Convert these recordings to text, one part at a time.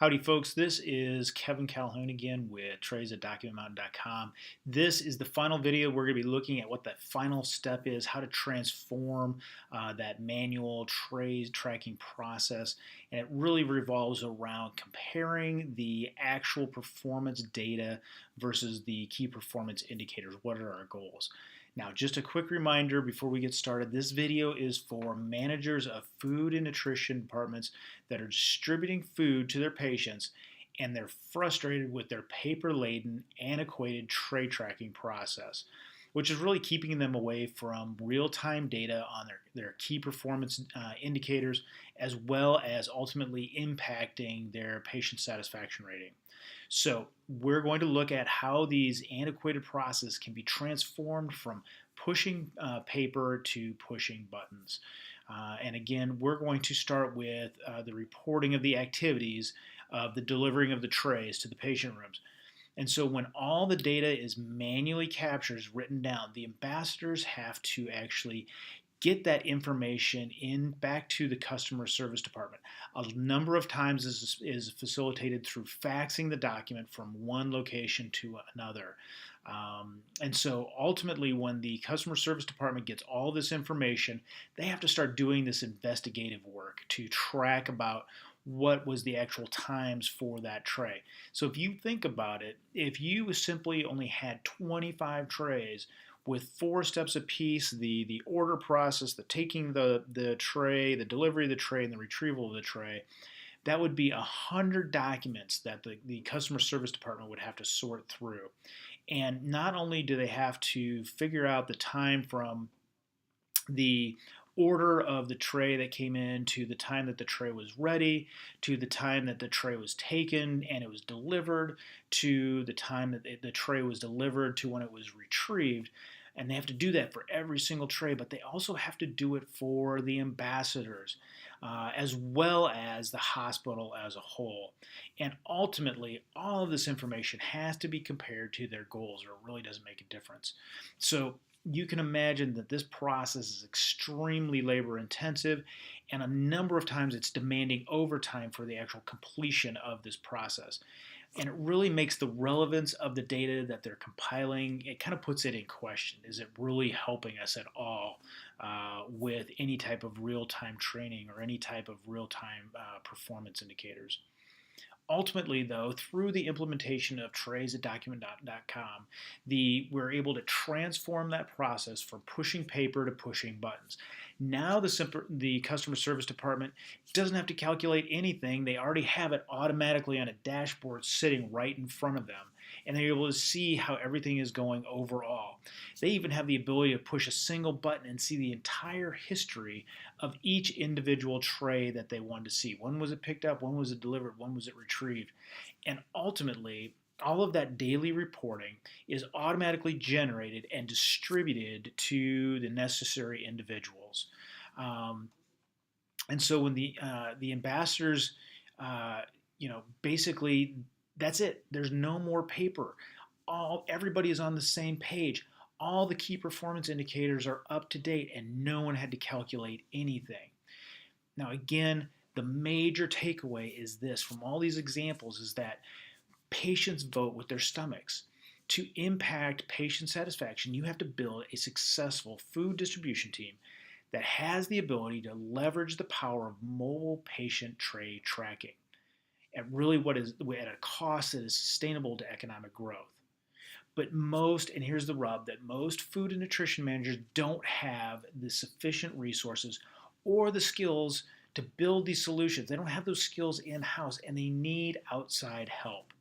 Howdy, folks. This is Kevin Calhoun again with trays at DocumentMountain.com. This is the final video. We're going to be looking at what that final step is, how to transform that manual trays tracking process. And it really revolves around comparing the actual performance data versus the key performance indicators. What are our goals? Now, just a quick reminder before we get started, this video is for managers of food and nutrition departments that are distributing food to their patients and they're frustrated with their paper-laden, antiquated tray tracking process, which is really keeping them away from real-time data on their key performance indicators, as well as ultimately impacting their patient satisfaction rating. So we're going to look at how these antiquated processes can be transformed from pushing paper to pushing buttons. And again, we're going to start with the reporting of the activities of the delivering of the trays to the patient rooms. And so when all the data is manually captured, is written down, the ambassadors have to actually get that information in back to the customer service department. A number of times this is facilitated through faxing the document from one location to another. And so ultimately, when the customer service department gets all this information, they have to start doing this investigative work to track about what was the actual times for that tray. So if you think about it, if you simply only had 25 trays with 4 steps apiece, the order process, the taking the tray, the delivery of the tray, and the retrieval of the tray, that would be 100 documents that the customer service department would have to sort through. And not only do they have to figure out the time from the order of the tray that came in to the time that the tray was ready, to the time that the tray was taken and it was delivered, to the time that the tray was delivered to when it was retrieved. And they have to do that for every single tray, but they also have to do it for the ambassadors, as well as the hospital as a whole. And ultimately, all of this information has to be compared to their goals, or it really doesn't make a difference. So you can imagine that this process is extremely labor intensive, and a number of times it's demanding overtime for the actual completion of this process. And it really makes the relevance of the data that they're compiling, it kind of puts it in question. Is it really helping us at all with any type of real-time training or any type of real-time performance indicators? Ultimately, though, through the implementation of trays at Document.com, we're able to transform that process from pushing paper to pushing buttons. Now the customer service department doesn't have to calculate anything. They already have it automatically on a dashboard sitting right in front of them, and they're able to see how everything is going overall. They even have the ability to push a single button and see the entire history of each individual tray that they wanted to see. When was it picked up? When was it delivered? When was it retrieved? And ultimately, all of that daily reporting is automatically generated and distributed to the necessary individuals. And so when the ambassadors, basically that's it. There's no more paper. Everybody is on the same page. All the key performance indicators are up to date, and no one had to calculate anything. Now, again, the major takeaway is this from all these examples is that patients vote with their stomachs. To impact patient satisfaction, you have to build a successful food distribution team that has the ability to leverage the power of mobile patient tray tracking at really at a cost that is sustainable to economic growth. But and here's the rub, that most food and nutrition managers don't have the sufficient resources or the skills to build these solutions. They don't have those skills in-house, and they need outside help.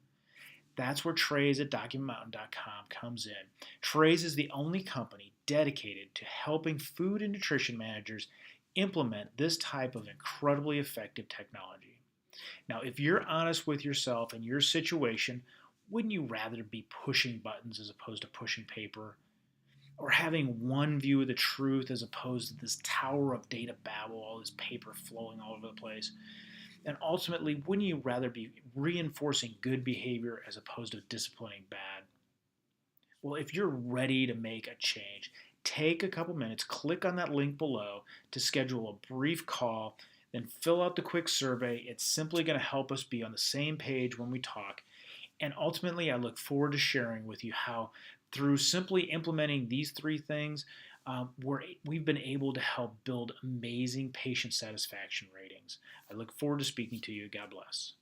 That's where Trays at DocumentMountain.com comes in. Trays is the only company dedicated to helping food and nutrition managers implement this type of incredibly effective technology. Now, if you're honest with yourself and your situation, wouldn't you rather be pushing buttons as opposed to pushing paper? Or having one view of the truth as opposed to this tower of data babble, all this paper flowing all over the place? And ultimately, wouldn't you rather be reinforcing good behavior as opposed to disciplining bad? Well, if you're ready to make a change, take a couple minutes, click on that link below to schedule a brief call then fill out the quick survey. It's simply going to help us be on the same page when we talk. And ultimately, I look forward to sharing with you how, through simply implementing these three things, we've been able to help build amazing patient satisfaction ratings. I look forward to speaking to you. God bless.